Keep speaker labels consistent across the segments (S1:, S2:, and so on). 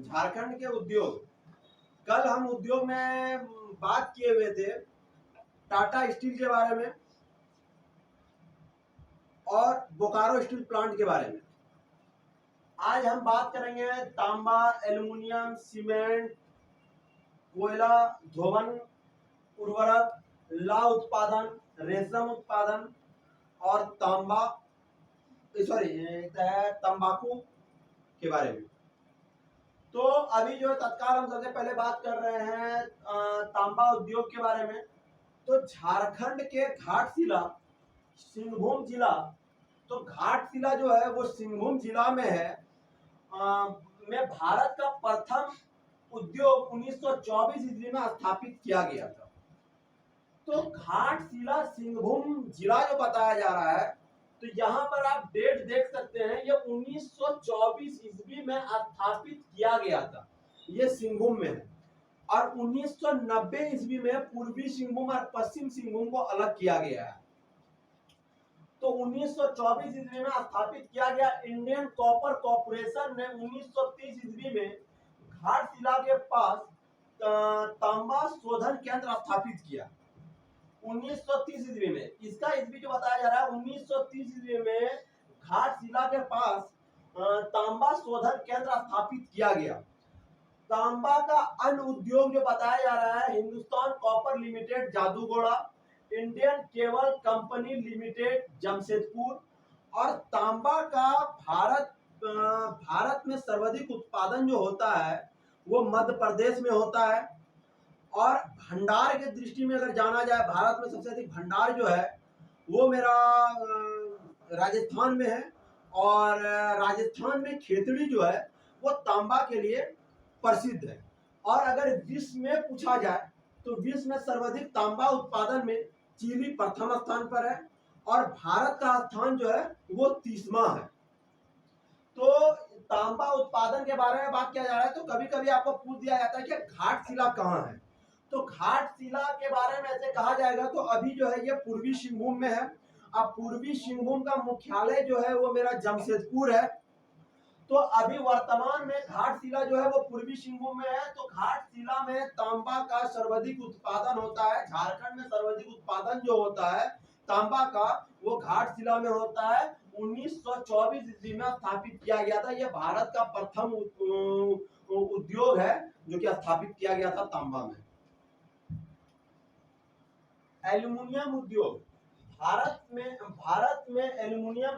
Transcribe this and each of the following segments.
S1: झारखंड के उद्योग। कल हम उद्योग में बात किए हुए थे टाटा स्टील के बारे में और बोकारो स्टील प्लांट के बारे में। आज हम बात करेंगे तांबा, एल्युमिनियम, सीमेंट, कोयला, धोवन, उर्वरक, लौह उत्पादन, रेशम उत्पादन और तंबाकू के बारे में। तो अभी जो तत्काल हम सबसे पहले बात कर रहे हैं तांबा उद्योग के बारे में। तो झारखंड के घाटशिला सिंहभूम जिला, तो घाटशिला जो है वो सिंहभूम जिला में है। में भारत का प्रथम उद्योग 1924 ईस्वी में स्थापित किया गया था। तो घाटशिला सिंहभूम जिला जो बताया जा रहा है, तो यहाँ पर आप डेट देख सकते हैं, ये 1924 ईस्वी में स्थापित किया गया था, ये सिंहभूम में है। और 1990 ईस्वी में पूर्वी सिंहभूम और पश्चिम सिंहभूम को अलग किया गया है। तो 1924 ईस्वी में स्थापित किया गया। इंडियन कॉपर कॉर्पोरेशन ने 1930 ईस्वी में घाटशिला के पास तांबा शोधन केंद्र स्थापित किया 1930 ईस्वी में। इसका ईस्वी जो बताया जा रहा है 1930 ईस्वी में घाटशिला के पास तांबा शोधन केंद्र स्थापित किया गया। तांबा का अन्य उद्योग जो बताया जा रहा है Hindustan copper limited Jaduguda, Indian cable company limited Jamshedpur. और तांबा का भारत में सर्वाधिक उत्पादन जो होता है वो मध्य प्रदेश में होता है। और भंडार के दृष्टि में अगर जाना जाए, भारत में सबसे अधिक भंडार जो है वो मेरा राजस्थान में है। और राजस्थान में खेतड़ी जो है वो तांबा के लिए प्रसिद्ध है। और अगर विश्व में पूछा जाए तो विश्व में सर्वाधिक तांबा उत्पादन में चिली प्रथम स्थान पर है और भारत का स्थान जो है वो 30वां है। तो तांबा उत्पादन के बारे में बात किया जा रहा है, तो कभी कभी आपको पूछ दिया जाता है कि घाटशिला कहाँ है। तो घाटशिला के बारे में ऐसे कहा जाएगा तो अभी जो है ये पूर्वी सिंहभूम में है। अब पूर्वी सिंहभूम का मुख्यालय जो है वो मेरा जमशेदपुर है। तो अभी वर्तमान में घाटशिला जो है वो पूर्वी सिंहभूम में है। तो घाटशिला में तांबा का सर्वाधिक उत्पादन होता है। झारखंड में सर्वाधिक उत्पादन जो होता है तांबा का वो घाटशिला में होता है। 1924 ईस्वी में स्थापित किया गया था। यह भारत का प्रथम उद्योग है जो कि स्थापित किया गया था तांबा में। एल्युमिनियम उद्योग। भारत में एल्युमिनियम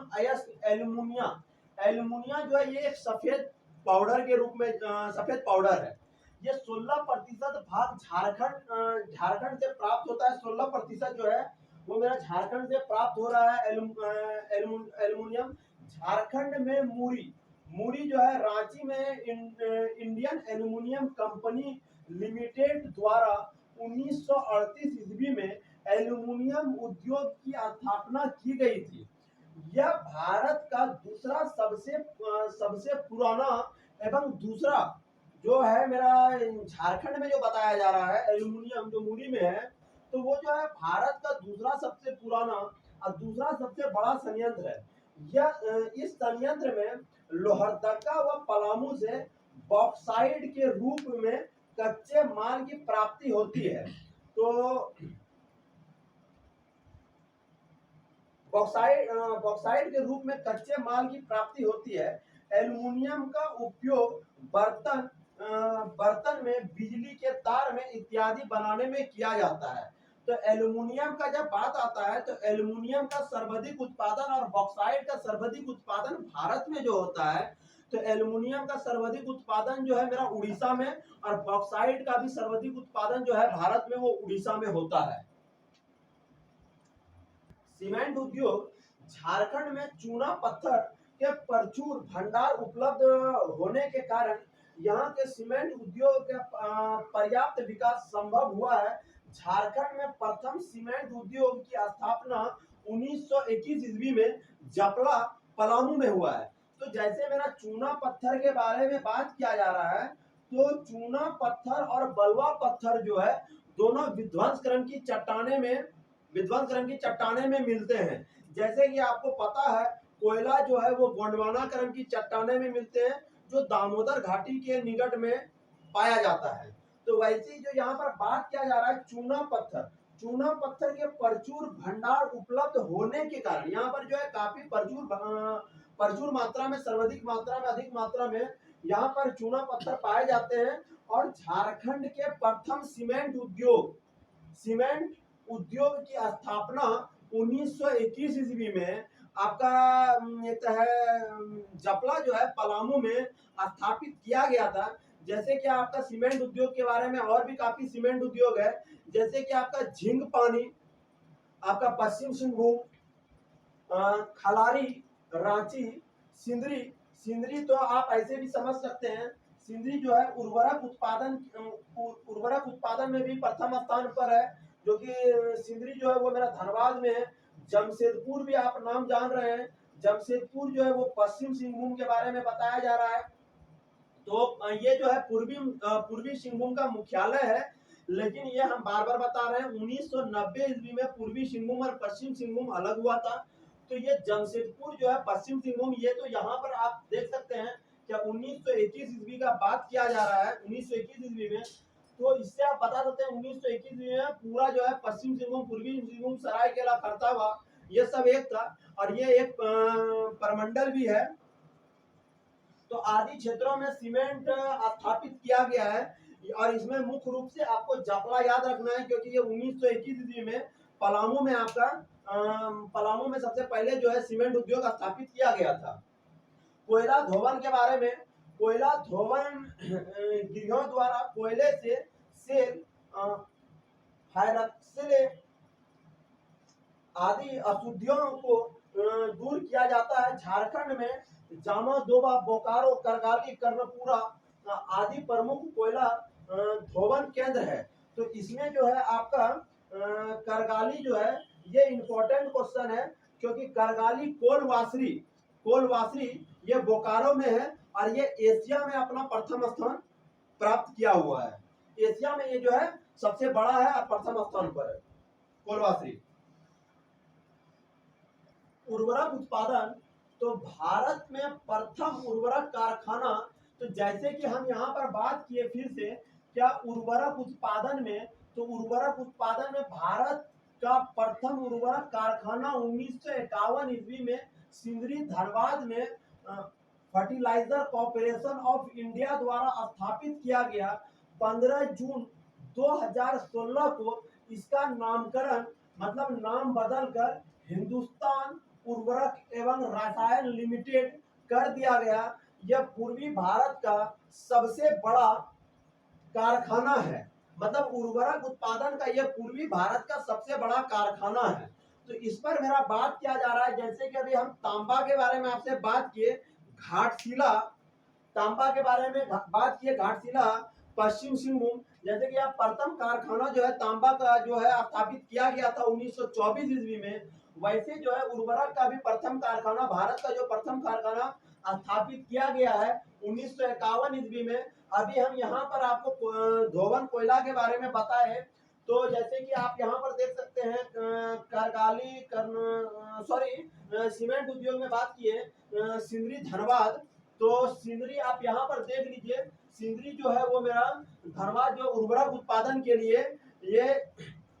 S1: एल्युमिनिया जो है ये एक सफेद पाउडर के रूप में सफेद पाउडर है। ये 16% भाग झारखंड से प्राप्त होता है। 16% जो है वो मेरा झारखंड से प्राप्त हो रहा है एल्युमिनियम। झारखंड में मूरी जो है रांची में इंडियन एल्युमिनियम कंपनी लिमिटेड द्वारा 1938 ईस्वी में एल्युमिनियम उद्योग की स्थापना की गई थी। यह भारत का दूसरा सबसे पुराना एवं दूसरा जो है मेरा झारखंड में जो बताया जा रहा है एल्युमिनियम जो मूरी में है, तो वो जो है भारत का दूसरा सबसे पुराना और दूसरा सबसे बड़ा संयंत्र है। यह इस संयंत्र में लोहरदगा व पलामू से बॉक्साइड के रूप में कच्चे माल की प्राप्ति होती है। तो बॉक्साइड के रूप में कच्चे माल की प्राप्ति होती है। एल्युमिनियम का उपयोग बर्तन में, बिजली के तार में इत्यादि बनाने में किया जाता है। तो एल्युमिनियम का जब बात आता है तो एल्युमिनियम का सर्वाधिक उत्पादन और बॉक्साइड का सर्वाधिक उत्पादन भारत में जो होता है, तो एल्युमिनियम का सर्वाधिक उत्पादन जो है मेरा उड़ीसा में और बॉक्साइड का भी सर्वाधिक उत्पादन जो है भारत में वो उड़ीसा में होता है। सीमेंट उद्योग। झारखंड में चूना पत्थर के प्रचुर भंडार उपलब्ध होने के कारण यहाँ के सीमेंट उद्योग का पर्याप्त विकास संभव हुआ है। झारखंड में प्रथम सीमेंट उद्योग की स्थापना 1921 ईस्वी में जपला पलामू में हुआ है। तो जैसे मेरा चूना पत्थर के बारे में बात किया जा रहा है, तो चूना पत्थर और बलुआ पत्थर जो है दोनों विध्वंसकरण की चट्टाने में मिलते हैं। जैसे कि आपको पता है कोयला जो है वो गोंडवाना क्रम की चट्टाने में मिलते हैं, जो दामोदर घाटी के निकट में पाया जाता है। तो वैसे ही जो यहाँ पर बात किया जा रहा है चूना पत्थर के प्रचुर भंडार उपलब्ध होने के कारण यहाँ पर जो है काफी प्रचुर मात्रा में, सर्वाधिक मात्रा में, अधिक मात्रा में यहाँ पर चूना पत्थर पाए जाते हैं। और झारखंड के प्रथम सीमेंट उद्योग की स्थापना 1921 ईस्वी में आपका जपला जो है पलामू में स्थापित किया गया था। जैसे कि आपका सीमेंट उद्योग के बारे में और भी काफी सीमेंट उद्योग है, जैसे कि आपका झींग पानी, आपका पश्चिम सिंहभूम, खलारी, रांची, सिंदरी तो आप ऐसे भी समझ सकते हैं। सिंदरी जो है उर्वरक उत्पादन में भी प्रथम स्थान पर है, जो कि सिंदरी जो है वो मेरा धनबाद में है। जमशेदपुर भी आप नाम जान रहे हैं, जमशेदपुर जो है वो पश्चिम सिंहभूम के बारे में बताया जा रहा है। तो ये जो है पूर्वी सिंहभूम का मुख्यालय है, लेकिन ये हम बार बार बता रहे हैं 1990 ईस्वी में पूर्वी सिंहभूम और पश्चिम सिंहभूम अलग हुआ था। तो ये जमशेदपुर जो है पश्चिम सिंहभूम, ये तो यहाँ पर आप देख सकते हैं क्या 1921 ईस्वी का बात किया जा रहा है 1921 ईस्वी में। तो इससे आप बता सकते हैं 1921 ईस्वी में पूरा जो है पश्चिम सिंहभूम, पूर्वी सिंहभूम, सरायकेला, खरसावां ये सब एक था, और ये एक प्रमंडल भी है। तो आदि क्षेत्रों में सीमेंट स्थापित किया गया है, और इसमें मुख्य रूप से आपको जपला याद रखना है, क्योंकि ये 1921 ईस्वी में पलामू में आपका पलामू में सबसे पहले जो है सीमेंट उद्योग स्थापित किया गया था। कोयला धोवन के बारे में, कोयला धोवन गृहों द्वारा कोयले से सेल, हाइड्रोक्सिल आदि अशुद्धियों को दूर किया जाता है। झारखंड में जामा, दोबा, बोकारो, करगाली, कर्णपुरा आदि प्रमुख कोयला धोवन केंद्र है। तो इसमें जो है आपका करगाली जो है ये इंपॉर्टेंट क्वेश्चन है, क्योंकि करगाली कोलवासरी ये बोकारो में है, और ये एशिया में अपना प्रथम स्थान प्राप्त किया हुआ है। एशिया में ये जो है सबसे बड़ा है और प्रथम स्थान पर है कोलवासरी। उर्वरक उत्पादन, तो भारत में प्रथम उर्वरक कारखाना, तो जैसे कि हम यहाँ पर बात किए फिर से क्या उर्वरक उत्पादन में, तो उर्वरक उत्पादन में भारत का प्रथम उर्वरक कारखाना 1951 ईस्वी में सिंदरी धनबाद में फर्टिलाइजर कॉर्पोरेशन ऑफ इंडिया द्वारा स्थापित किया गया। 15 जून 2016 को इसका नामकरण मतलब नाम बदलकर हिंदुस्तान उर्वरक एवं रसायन लिमिटेड कर दिया गया। यह पूर्वी भारत का सबसे बड़ा कारखाना है, मतलब उर्वरक उत्पादन का यह पूर्वी भारत का सबसे बड़ा कारखाना है। तो इस पर मेरा बात किया जा रहा है, जैसे कि अभी हम तांबा के बारे में आपसे बात किए, घाटशिला तांबा के बारे में बात किए, घाटशिला पश्चिम सिंहभूम, जैसे कि आप प्रथम कारखाना जो है तांबा का जो है स्थापित किया गया था 1924 ईस्वी में, वैसे जो है उर्वरक का भी प्रथम कारखाना, भारत का जो प्रथम कारखाना स्थापित किया गया है 1951 ईस्वी में। अभी हम यहाँ पर आपको धोवन कोयला के बारे में बताए, तो जैसे कि आप यहाँ पर देख सकते हैं करगाली सीमेंट उद्योग में बात किए सिंदरी धनबाद, तो सिंदरी आप यहाँ पर देख लीजिए, सिंदरी जो है वो मेरा धनबाद जो उर्वरक उत्पादन के लिए ये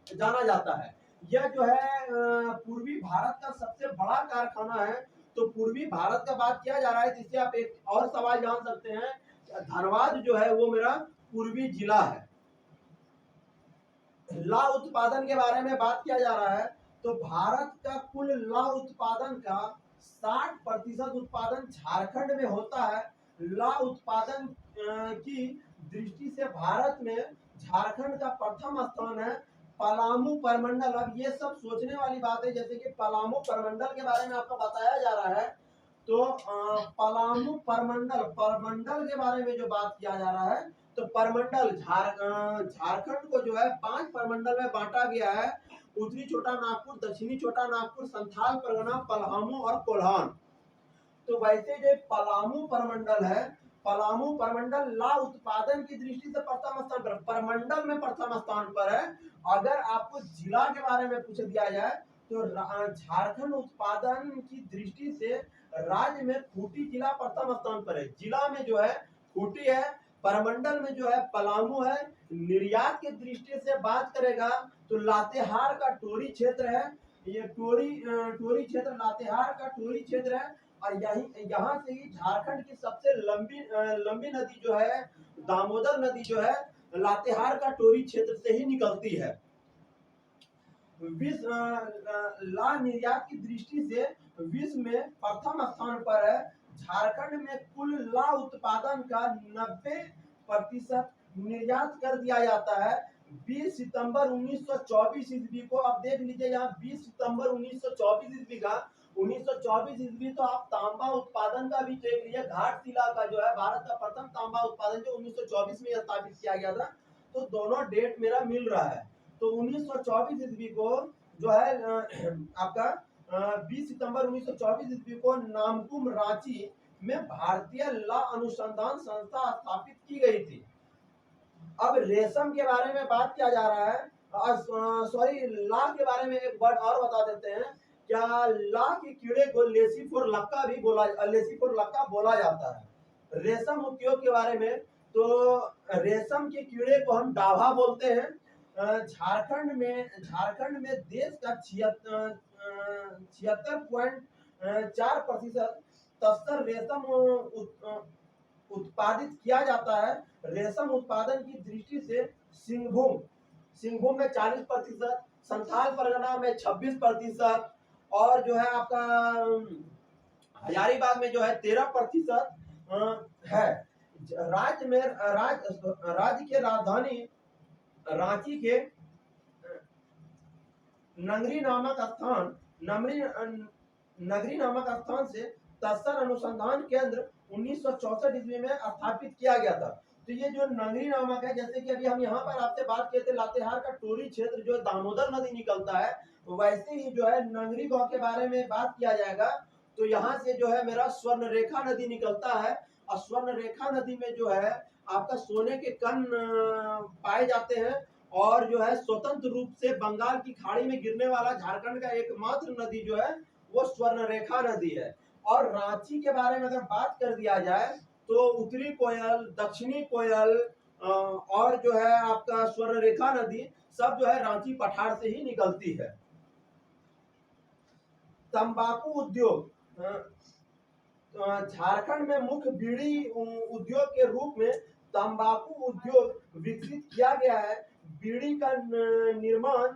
S1: जाना जाता है। यह जो है पूर्वी भारत का सबसे बड़ा कारखाना है। तो पूर्वी भारत का बात किया जा रहा है, जिससे आप एक और सवाल जान सकते हैं, धनबाद जो है वो मेरा पूर्वी जिला है। ला उत्पादन के बारे में बात किया जा रहा है, तो भारत का कुल ला उत्पादन का 60% उत्पादन झारखंड में होता है। ला उत्पादन की दृष्टि से भारत में झारखंड का प्रथम स्थान है। पलामू परमंडल, अब ये सब सोचने वाली बात है, जैसे कि पलामू परमंडल के बारे में आपको बताया जा रहा है, तो पलामू परमंडल के बारे में जो बात किया जा रहा है, तो परमंडल झारखंड को जो है 5 परमंडल में बांटा गया है। उत्तरी छोटा नागपुर, दक्षिणी छोटा नागपुर, संथाल परगना, पलामू और कोल्हान। तो वैसे जो पलामू परमंडल है, पलामू परमंडल ला उत्पादन की दृष्टि से प्रथम स्थान पर, परमंडल में प्रथम स्थान पर है। अगर आपको जिला के बारे में पूछ दिया जाए तो झारखंड उत्पादन की दृष्टि से राज्य में खूंटी जिला प्रथम स्थान पर है। जिला में जो है खूंटी है, परमंडल में जो है पलामू है। निर्यात की दृष्टि से बात करेगा तो लातेहार का टोरी क्षेत्र है। ये टोरी क्षेत्र लातेहार का टोरी क्षेत्र है। और यहाँ से ही झारखंड की सबसे लंबी नदी जो है दामोदर नदी जो है लातेहार का टोरी क्षेत्र से ही निकलती है। विश्व ला निर्यात की दृष्टि से विश्व में प्रथम स्थान पर है। झारखंड में कुल ला उत्पादन का 90% निर्यात कर दिया जाता है। 20 सितंबर 1924 ईस्वी को आप देख लीजिए, यहाँ 20 सितंबर 1924 ईस्वी का 1924 ईस्वी तो आप तांबा उत्पादन का भी देख लीजिए। घाटशिला का जो है भारत का प्रथम तांबा उत्पादन जो 1924 में स्थापित किया गया था, तो दोनों डेट मेरा मिल रहा है। तो 1924 ईस्वी को जो है आपका 20 सितंबर 1924 ईस्वी को नामकुम रांची में भारतीय ला अनुसंधान संस्था स्थापित की गई थी। अब रेशम के बारे में बात किया जा रहा है, सॉरी ला के बारे में एक वर्ड और बता देते हैं। क्या ला के कीड़े को लेसीफोरलक्का भी बोला जाता है। रेशम उद्योग के बारे में, तो रेशम के कीड़े को हम डाभा बोलते हैं। झारखंड में देश का 76.4% तस्कर रेशम उत्पादित किया जाता है। रेशम उत्पादन की दृष्टि से सिंहभूम में 40%, संथाल परगना में 26% और जो है आपका हजारीबाग में जो है 13% है। राज्य के राजधानी रांची के नगरी नामक स्थान से तस्कर अनुसंधान केंद्र 1964 ईस्वी में स्थापित किया गया था। तो ये जो नगरी नामक है, जैसे कि अभी हम यहाँ पर आपसे बात किए थे लातेहार का टोरी क्षेत्र जो दामोदर नदी निकलता है, वैसे ही जो है नगरी गांव के बारे में बात किया जाएगा तो यहाँ से जो है मेरा स्वर्ण रेखा नदी निकलता है। और स्वर्ण रेखा नदी में जो है आपका सोने के कण पाए जाते हैं। और जो है स्वतंत्र रूप से बंगाल की खाड़ी में गिरने वाला झारखंड का एकमात्र नदी जो है वो स्वर्ण रेखा नदी है। और रांची के बारे में अगर बात कर दिया जाए तो उत्तरी कोयल, दक्षिणी कोयल और जो है आपका स्वर्ण रेखा नदी सब जो है रांची पठार से ही निकलती है। तंबाकू उद्योग, झारखंड में मुख्य बीड़ी उद्योग के रूप में तंबाकू उद्योग विकसित किया गया है। बीड़ी का निर्माण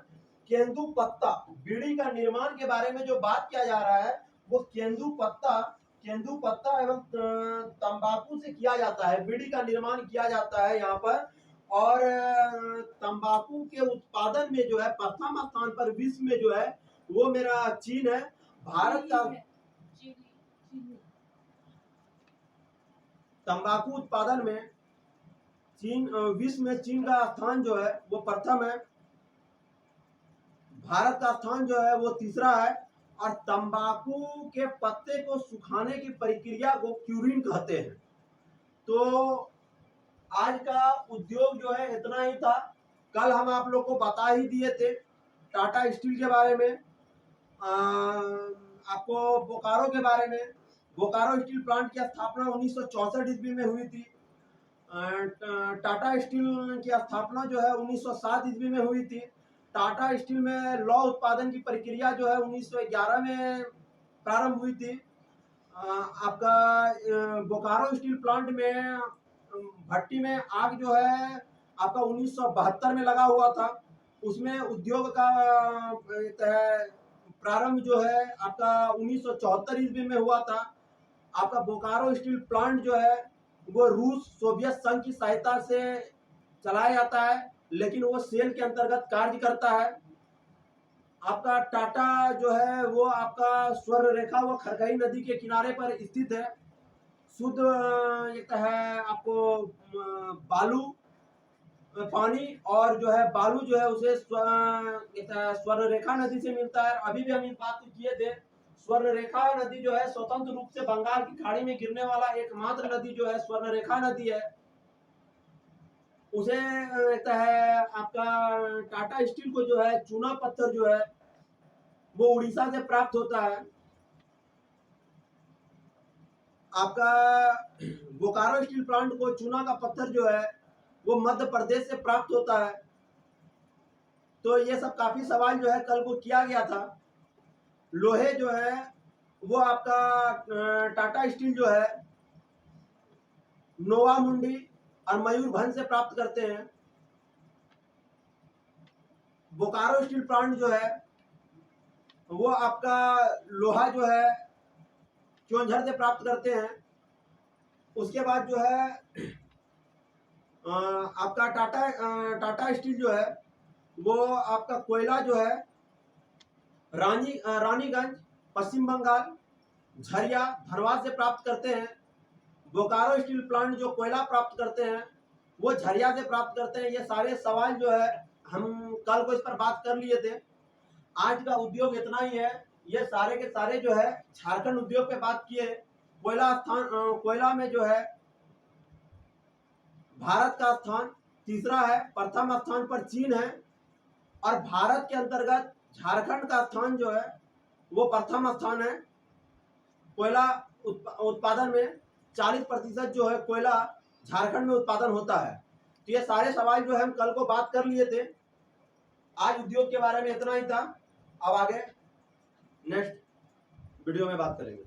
S1: केंदुपत्ता, बीड़ी का निर्माण के बारे में जो बात किया जा रहा है वो केंदुपत्ता एवं तंबाकू से किया जाता है। बीड़ी का निर्माण किया जाता है यहाँ पर। और तंबाकू के उत्पादन में जो है प्रथम स्थान पर विश्व में जो है वो मेरा चीन है। भारत का तंबाकू उत्पादन में विश्व में चीन का स्थान जो है वो प्रथम है। भारत का स्थान जो है वो तीसरा है। और तंबाकू के पत्ते को सुखाने की प्रक्रिया को क्यूरिंग कहते हैं। तो आज का उद्योग जो है इतना ही था। कल हम आप लोग को बता ही दिए थे टाटा स्टील के बारे में, आपको बोकारो के बारे में। बोकारो स्टील प्लांट की स्थापना 1964 ईस्वी में हुई थी। टाटा स्टील की स्थापना जो है 1907 ईस्वी में हुई थी। टाटा स्टील में लौह उत्पादन की प्रक्रिया जो है 1911 में प्रारंभ हुई थी। आपका बोकारो स्टील प्लांट में भट्टी में आग जो है आपका 1972 में लगा हुआ था। उसमें उद्योग का प्रारंभ जो है आपका 1974 ईस्वी में हुआ था। आपका बोकारो स्टील प्लांट जो है वो रूस सोवियत संघ की सहायता से चलाया जाता है, लेकिन वो सेल के अंतर्गत कार्य करता है। आपका टाटा जो है वो आपका स्वर्ण रेखा व खरगई नदी के किनारे पर स्थित है। शुद्ध एक है आपको बालू पानी और जो है बालू जो है उसे स्वर्ण रेखा नदी से मिलता है। अभी भी हम इस बात को किए थे, स्वर्ण रेखा नदी जो है स्वतंत्र रूप से बंगाल की खाड़ी में गिरने वाला एकमात्र नदी जो है स्वर्ण रेखा नदी है। उसे है आपका टाटा स्टील को जो है चूना पत्थर जो है वो उड़ीसा से प्राप्त होता है। आपका बोकारो स्टील प्लांट को चूना का पत्थर जो है वो मध्य प्रदेश से प्राप्त होता है। तो ये सब काफी सवाल जो है कल को किया गया था। लोहे जो है वो आपका टाटा स्टील जो है नोवा मुंडी और मयूरभंज से प्राप्त करते हैं। बोकारो स्टील प्लांट जो है वो आपका लोहा जो है क्योंझर से प्राप्त करते हैं। उसके बाद जो है आपका टाटा स्टील जो है वो आपका कोयला जो है रानीगंज पश्चिम बंगाल झरिया धनबाद से प्राप्त करते हैं। बोकारो स्टील प्लांट जो कोयला प्राप्त करते हैं वो झरिया से प्राप्त करते हैं। ये सारे सवाल जो है हम कल को इस पर बात कर लिए थे। आज का उद्योग इतना ही है। ये सारे के सारे जो है झारखंड उद्योग पे बात किए। कोयला में जो है भारत का स्थान तीसरा है, प्रथम स्थान पर चीन है और भारत के अंतर्गत झारखंड का स्थान जो है वो प्रथम स्थान है। कोयला उत्पादन में 40% जो है कोयला झारखंड में उत्पादन होता है। तो ये सारे सवाल जो है हम कल को बात कर लिए थे। आज उद्योग के बारे में इतना ही था। अब आगे नेक्स्ट वीडियो में बात करेंगे।